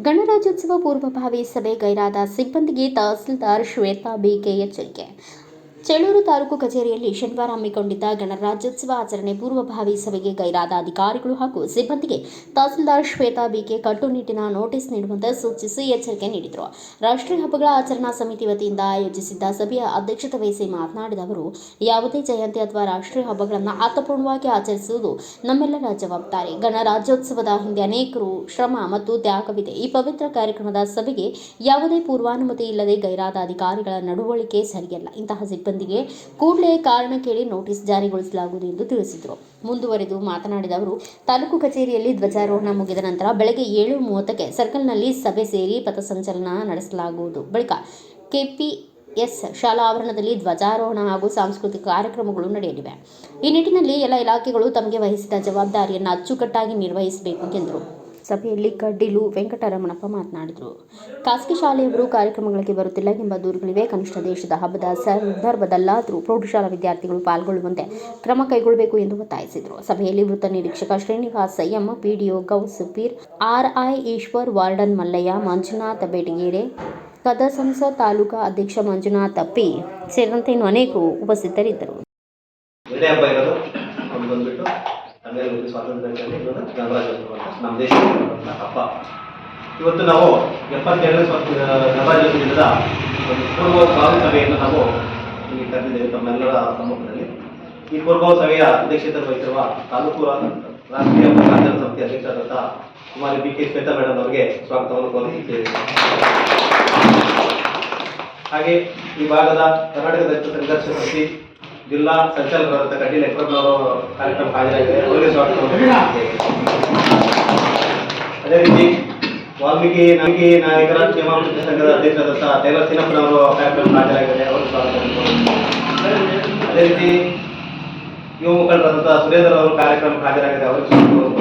ಗಣರಾಜ್ಯೋತ್ಸವ ಪೂರ್ವಭಾವಿ ಸಭೆ ಗೈರಾದ ಸಿಬ್ಬಂದಿಗೆ ತಹಸೀಲ್ದಾರ್ ಶ್ವೇತಾ ಬಿಕೆ ಎಚ್ಚರಿಕೆ. ಚೇಳೂರು ತಾಲೂಕು ಕಚೇರಿಯಲ್ಲಿ ಶನಿವಾರ ಹಮ್ಮಿಕೊಂಡಿದ್ದ ಗಣರಾಜ್ಯೋತ್ಸವ ಆಚರಣೆ ಪೂರ್ವಭಾವಿ ಸಭೆಗೆ ಗೈರಾದ ಅಧಿಕಾರಿಗಳು ಹಾಗೂ ಸಿಬ್ಬಂದಿಗೆ ತಹಸೀಲ್ದಾರ್ ಶ್ವೇತಾ ಬಿಕೆ ಕಟ್ಟುನಿಟ್ಟಿನ ನೋಟಿಸ್ ನೀಡುವಂತೆ ಸೂಚಿಸಿ ಎಚ್ಚರಿಕೆ ನೀಡಿದರು. ರಾಷ್ಟ್ರೀಯ ಹಬ್ಬಗಳ ಆಚರಣಾ ಸಮಿತಿ ವತಿಯಿಂದ ಆಯೋಜಿಸಿದ್ದ ಸಭೆಯ ಅಧ್ಯಕ್ಷತೆ ವಹಿಸಿ ಮಾತನಾಡಿದ ಅವರು, ಯಾವುದೇ ಜಯಂತಿ ಅಥವಾ ರಾಷ್ಟ್ರೀಯ ಹಬ್ಬಗಳನ್ನು ಅರ್ಥಪೂರ್ಣವಾಗಿ ಆಚರಿಸುವುದು ನಮ್ಮೆಲ್ಲರ ಜವಾಬ್ದಾರಿ. ಗಣರಾಜ್ಯೋತ್ಸವದ ಹಿಂದೆ ಅನೇಕರು ಶ್ರಮ ಮತ್ತು ತ್ಯಾಗವಿದೆ. ಈ ಪವಿತ್ರ ಕಾರ್ಯಕ್ರಮದ ಸಭೆಗೆ ಯಾವುದೇ ಪೂರ್ವಾನುಮತಿ ಇಲ್ಲದೆ ಗೈರಾದ ಅಧಿಕಾರಿಗಳ ನಡವಳಿಕೆ ಸರಿಯಲ್ಲ. ಇಂತಹ ಸಿಬ್ಬಂದಿಗೆ ಕೂಡಲೇ ಕಾರಣ ಕೇಳಿ ನೋಟಿಸ್ ಜಾರಿಗೊಳಿಸಲಾಗುವುದು ಎಂದು ತಿಳಿಸಿದರು. ಮುಂದುವರೆದು ಮಾತನಾಡಿದ ಅವರು, ತಾಲೂಕು ಕಚೇರಿಯಲ್ಲಿ ಧ್ವಜಾರೋಹಣ ಮುಗಿದ ನಂತರ ಬೆಳಗ್ಗೆ 7:30ಕ್ಕೆ ಸರ್ಕಲ್ನಲ್ಲಿ ಸಭೆ ಸೇರಿ ಪಥಸಂಚಲನ ನಡೆಸಲಾಗುವುದು. ಬಳಿಕ ಕೆಪಿಎಸ್ ಶಾಲಾ ಆವರಣದಲ್ಲಿ ಧ್ವಜಾರೋಹಣ ಹಾಗೂ ಸಾಂಸ್ಕೃತಿಕ ಕಾರ್ಯಕ್ರಮಗಳು ನಡೆಯಲಿವೆ. ಈ ನಿಟ್ಟಿನಲ್ಲಿ ಎಲ್ಲ ಇಲಾಖೆಗಳು ತಮಗೆ ವಹಿಸಿದ ಜವಾಬ್ದಾರಿಯನ್ನು ಅಚ್ಚುಕಟ್ಟಾಗಿ ನಿರ್ವಹಿಸಬೇಕು ಎಂದರು. ಸಭೆಯಲ್ಲಿ ಕಡ್ಡಿಲು ವೆಂಕಟರಮಣಪ್ಪ ಮಾತನಾಡಿದರು. ಖಾಸಗಿ ಶಾಲೆಯವರು ಕಾರ್ಯಕ್ರಮಗಳಿಗೆ ಬರುತ್ತಿಲ್ಲ ಎಂಬ ದೂರುಗಳಿವೆ. ಕನಿಷ್ಠ ದೇಶದ ಹಬ್ಬದ ಸಂದರ್ಭದಲ್ಲಾದರೂ ಪ್ರೌಢಶಾಲಾ ವಿದ್ಯಾರ್ಥಿಗಳು ಪಾಲ್ಗೊಳ್ಳುವಂತೆ ಕ್ರಮ ಕೈಗೊಳ್ಳಬೇಕು ಎಂದು ಒತ್ತಾಯಿಸಿದರು. ಸಭೆಯಲ್ಲಿ ವೃತ್ತ ನಿರೀಕ್ಷಕ Srinivasa M, PDO Ghouse Peer, RI Eshwar, warden Mallayya, Manjunatha Betagere, ಕದಸಂಸ ತಾಲೂಕಾ ಅಧ್ಯಕ್ಷ ಮಂಜುನಾಥ ಪಿ ಸೇರಿದಂತೆ ಇನ್ನು ಅನೇಕರು ಉಪಸ್ಥಿತರಿದ್ದರು. ಸ್ವಾತಂತ್ರ್ಯ ಗಣರಾಜ್ಯೋತ್ಸವ ಅಂತ ನಮ್ಮ ದೇಶದ ಹಬ್ಬ. ಇವತ್ತು ನಾವು 72ನೇ ಗಣರಾಜ್ಯೋತ್ಸವದ ಒಂದು ಪೂರ್ವಭಾವಿ ಸಭೆಯನ್ನು ನಾವು ಇಲ್ಲಿ ಕರೆದಿದ್ದೇವೆ ತಮ್ಮೆಲ್ಲರ ಸಮ್ಮುಖದಲ್ಲಿ. ಈ ಪೂರ್ವಭಾವಿ ಸಭೆಯ ಅಧ್ಯಕ್ಷತೆ ವಹಿಸಿರುವ ತಾಲೂಕು ರಾಷ್ಟ್ರೀಯ ಹಬ್ಬಗಳ ಆಚರಣಾ ಸಮಿತಿ ಅಧ್ಯಕ್ಷರಾದಂತಹ ಕುಮಾರಿ ಬಿಕೆ ಶ್ವೇತಾ ಮೇಡಮ್ ಅವರಿಗೆ ಸ್ವಾಗತವನ್ನು ಕೋರುತ್ತಿದ್ದೇವೆ. ಹಾಗೆ ಈ ಭಾಗದ ಕರ್ನಾಟಕ ದಲಿತ ಸಂಘರ್ಷ ಸಮಿತಿ ಜಿಲ್ಲಾ ಸಂಚಾಲಕರಾದ ಕಡ್ಡಿ ಲೆಕ್ಕರವರು ಕಾರ್ಯಕ್ರಮ ಹಾಜರಾಗಿದ್ದಾರೆ. ಅವರಿಗೆ ಸ್ವಾಗತ. ಅದೇ ರೀತಿ ವಾಲ್ಮೀಕಿ ನಾಯಕರ ಕ್ಷೇಮಾಭಿವೃದ್ಧಿ ಸಂಘದ ಅಧ್ಯಕ್ಷರಾದಂತಹ ಟೈಲರ್ ಸಿನಪ್ಪನವರು ಕಾರ್ಯಕ್ರಮ ಹಾಜರಾಗಿದ್ದಾರೆ. ಅವರಿಗೆ ಸ್ವಾಗತ. ಅದೇ ರೀತಿ ಯುವ ಮುಖಂಡರಾದಂತಹ ಸುರೇಂದ್ರ ಅವರು ಕಾರ್ಯಕ್ರಮಕ್ಕೆ ಹಾಜರಾಗಿದ್ದಾರೆ. ಅವರಿಗೆ ಸ್ವಾಗತ.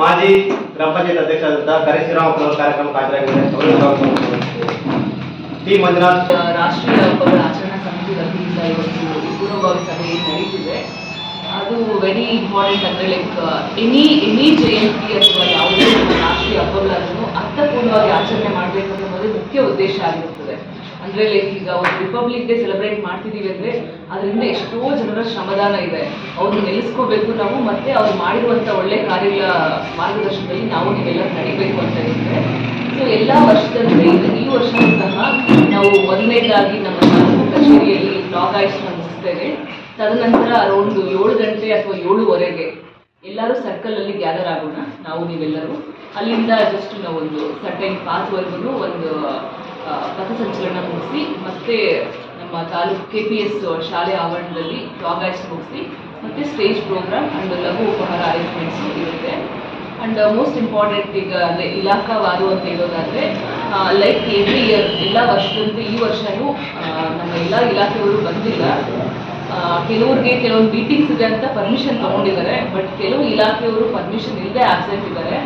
ಮಾಜಿ ಗ್ರಾಮ ಪಂಚಾಯತ್ ಅಧ್ಯಕ್ಷರಾದಂತಹ ಕರೆ ಶ್ರೀರಾಮಪ್ಪನವರು ಕಾರ್ಯಕ್ರಮಕ್ಕೆ ಹಾಜರಾಗಿದ್ದಾರೆ. ಅವರಿಗೆ ಸ್ವಾಗತ. ಟಿ ಮಂಜುನಾಥ್. ರಾಷ್ಟ್ರೀಯ ಹಬ್ಬಗಳ ಆಚರಣಾ ಸಮಿತಿ ವತಿಯಿಂದ ಇವತ್ತು ಪೂರ್ವಭಾವಿ ಸಭೆ ನಡೀತಿದೆ. ಅದು ವೆರಿ ಇಂಪಾರ್ಟೆಂಟ್. ಅಂದರೆ ಲೈಕ್ ಎನಿ ಜಯಂತಿ ಅಥವಾ ಯಾವುದೇ ನಮ್ಮ ರಾಷ್ಟ್ರೀಯ ಹಬ್ಬಗಳನ್ನು ಅರ್ಥಪೂರ್ಣವಾಗಿ ಆಚರಣೆ ಮಾಡಬೇಕು ಅನ್ನೋದೇ ಮುಖ್ಯ ಉದ್ದೇಶ ಆಗಿರುತ್ತದೆ. ಅಂದರೆ ಲೈಕ್ ಈಗ ಒಂದು ರಿಪಬ್ಲಿಕ್ ಡೇ ಸೆಲೆಬ್ರೇಟ್ ಮಾಡ್ತಿದ್ದೀವಿ ಅಂದರೆ ಅದರಿಂದ ಎಷ್ಟೋ ಜನರ ಶ್ರಮದಾನ ಇದೆ. ಅವ್ರನ್ನ ನೆಲೆಸ್ಕೋಬೇಕು ನಾವು, ಮತ್ತು ಅವ್ರು ಮಾಡಿರುವಂಥ ಒಳ್ಳೆ ಕಾರ್ಯಗಳ ಮಾರ್ಗದರ್ಶನದಲ್ಲಿ ನಾವು ನೀವೆಲ್ಲ ನಡಿಬೇಕು ಅಂತ ಇರುತ್ತೆ. ಸೊ ಎಲ್ಲ ವರ್ಷದಂತೆ ಈ ವರ್ಷವೂ ಸಹ ನಾವು ಮೊದಲನೇದಾಗಿ ನಮ್ಮ ತಾಲೂಕು ಕಚೇರಿಯಲ್ಲಿ ಫ್ಲಾಗ್ ಆಯಿಸ್ನ ಮುಗಿಸ್ತೇವೆ. ತದನಂತರ ಅರೌಂಡ್ 7 ಗಂಟೆ ಅಥವಾ 7:15 ಎಲ್ಲರೂ ಸರ್ಕಲಲ್ಲಿ ಗ್ಯಾದರ್ ಆಗೋಣ. ನಾವು ನೀವೆಲ್ಲರೂ ಅಲ್ಲಿಂದ ಜಸ್ಟ್ ನಾವು ಒಂದು ಸರ್ಟೈನ್ ಪಾತ್ವರೆಗೂ ಒಂದು ಪಥಸಂಚಲನ ಮುಗಿಸಿ ಮತ್ತೆ ನಮ್ಮ ತಾಲೂಕು KPS ಶಾಲೆ ಆವರಣದಲ್ಲಿ ಫ್ಲಾಗ್ ಆಯಿಸ್ ಮುಗಿಸಿ ಮತ್ತೆ ಸ್ಟೇಜ್ ಪ್ರೋಗ್ರಾಮ್ ಅಂಡ್ ಲಘು ಉಪಹಾರ ಅರೇಂಜ್ಮೆಂಟ್ಸ್ ಇರುತ್ತೆ. ಅಂಡ್ ಮೋಸ್ಟ್ ಇಂಪಾರ್ಟೆಂಟ್ ಈಗ ಅಂದರೆ ಇಲಾಖಾವಾರು ಅಂತ ಹೇಳೋದಾದರೆ ಲೈಕ್ ಎವ್ರಿ ಇಯರ್ ಎಲ್ಲ ವರ್ಷದಂತೆ ಈ ವರ್ಷವೂ ನಮ್ಮ ಎಲ್ಲ ಇಲಾಖೆಯವರು ಬಂದಿಲ್ಲ. ಕೆಲವೊಂದು ಮೀಟಿಂಗ್ಸ್ ಇದೆ ಅಂತ ಪರ್ಮಿಷನ್ ತೊಗೊಂಡಿದ್ದಾರೆ. ಬಟ್ ಕೆಲವು ಇಲಾಖೆಯವರು ಪರ್ಮಿಷನ್ ಇಲ್ಲದೆ ಆಬ್ಸೆಂಟ್ ಇದ್ದಾರೆ.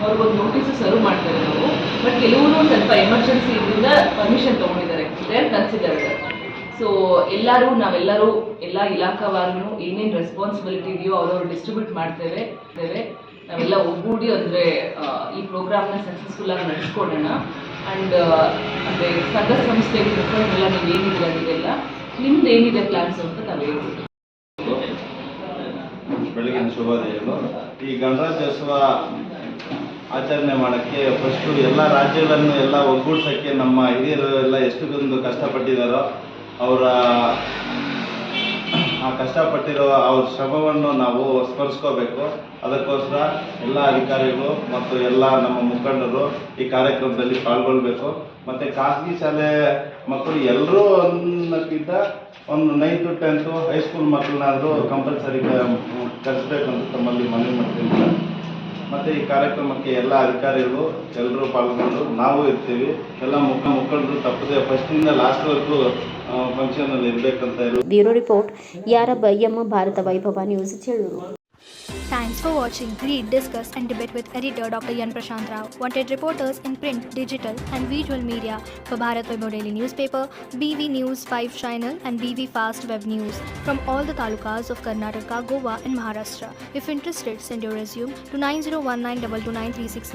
ಅವ್ರಿಗೊಂದು ನೋಟಿಸು ಸರ್ವ್ ಮಾಡ್ತಾರೆ ನಾವು. ಬಟ್ ಕೆಲವರು ಸ್ವಲ್ಪ ಎಮರ್ಜೆನ್ಸಿ ಇದರಿಂದ ಪರ್ಮಿಷನ್ ತೊಗೊಂಡಿದ್ದಾರೆ. They are considered. ಸೊ ನಾವೆಲ್ಲರೂ ಎಲ್ಲ ಇಲಾಖಾವಾರು ಏನೇನು ರೆಸ್ಪಾನ್ಸಿಬಿಲಿಟಿ ಇದೆಯೋ ಅವ್ರವ್ರು ಡಿಸ್ಟ್ರಿಬ್ಯೂಟ್ ಮಾಡ್ತೇವೆ. ನಾವೆಲ್ಲ ಒಗ್ಗೂಡಿ ಅಂದರೆ ಈ ಪ್ರೋಗ್ರಾಮ್ನ ಸಕ್ಸಸ್ಫುಲ್ಲಾಗಿ ನಡೆಸ್ಕೊಡೋಣ. ಆ್ಯಂಡ್ ಅಂದರೆ ಸಂಘ ಸಂಸ್ಥೆಗೆ ಮುಖಂಡರೆಲ್ಲ ನೀವು ಏನಿದೆ ಅದೆಲ್ಲ ನಿಮ್ದು ಏನಿದೆ ಪ್ಲ್ಯಾನ್ಸ್ ಅಂತ ನಾವು ಹೇಳ್ತೀವಿ. ಬೆಳಗಿನ ಶುಭೋದಯಗಳು. ಈ ಗಣರಾಜ್ಯೋತ್ಸವ ಆಚರಣೆ ಮಾಡೋಕ್ಕೆ ಫಸ್ಟು ಎಲ್ಲ ರಾಜ್ಯಗಳನ್ನು ಎಲ್ಲ ಒಗ್ಗೂಡ್ಸೋಕ್ಕೆ ನಮ್ಮ ಹಿರಿಯರು ಎಲ್ಲ ಎಷ್ಟೊಂದು ಕಷ್ಟಪಟ್ಟಿದ್ದಾರೋ ಅವರ ಆ ಕಷ್ಟಪಟ್ಟಿರೋ ಅವ್ರ ಶ್ರಮವನ್ನು ನಾವು ಸ್ಮರಿಸ್ಕೋಬೇಕು. ಅದಕ್ಕೋಸ್ಕರ ಎಲ್ಲ ಅಧಿಕಾರಿಗಳು ಮತ್ತು ಎಲ್ಲ ನಮ್ಮ ಮುಖಂಡರು ಈ ಕಾರ್ಯಕ್ರಮದಲ್ಲಿ ಪಾಲ್ಗೊಳ್ಬೇಕು. ಮತ್ತು ಖಾಸಗಿ ಶಾಲೆ ಮಕ್ಕಳು ಎಲ್ಲರೂ ಅನ್ನೋಕ್ಕಿಂತ ಒಂದು 9th to 10th high school ಮಕ್ಕಳನ್ನಾದರೂ compulsory ಕಲಿಸ್ಬೇಕು ಅಂತ ತಮ್ಮಲ್ಲಿ ಮನವಿ ಮಾಡ್ತೀನಿ. ಮತ್ತು ಈ ಕಾರ್ಯಕ್ರಮಕ್ಕೆ ಎಲ್ಲ ಅಧಿಕಾರಿಗಳು ಎಲ್ಲರೂ ಪಾಲ್ಗೊಂಡು ನಾವು ಇರ್ತೀವಿ. ಎಲ್ಲ ಮುಖಂಡರು ತಪ್ಪದೆ ಫಸ್ಟಿಂದ ಲಾಸ್ಟ್ವರೆಗೂ ಫಂಕ್ಷನಲ್ಲಿ ಇರಬೇಕಂತ ಹೇಳಿ. ಬ್ಯೂರೋ ರಿಪೋರ್ಟ್ ಯಾರಬ್ಬ ಎಂ, Bharat Vaibhav news, Chelur. Thanks for watching. Read, discuss and debate with editor Dr. Yan Prashant Rao. Wanted reporters in print, digital and visual media for Bharat Vaibhav Daily Newspaper, BV News 5 Channel and BV Fast Web News from all the talukas of Karnataka, Goa and Maharashtra. If interested, send your resume to 9019229369.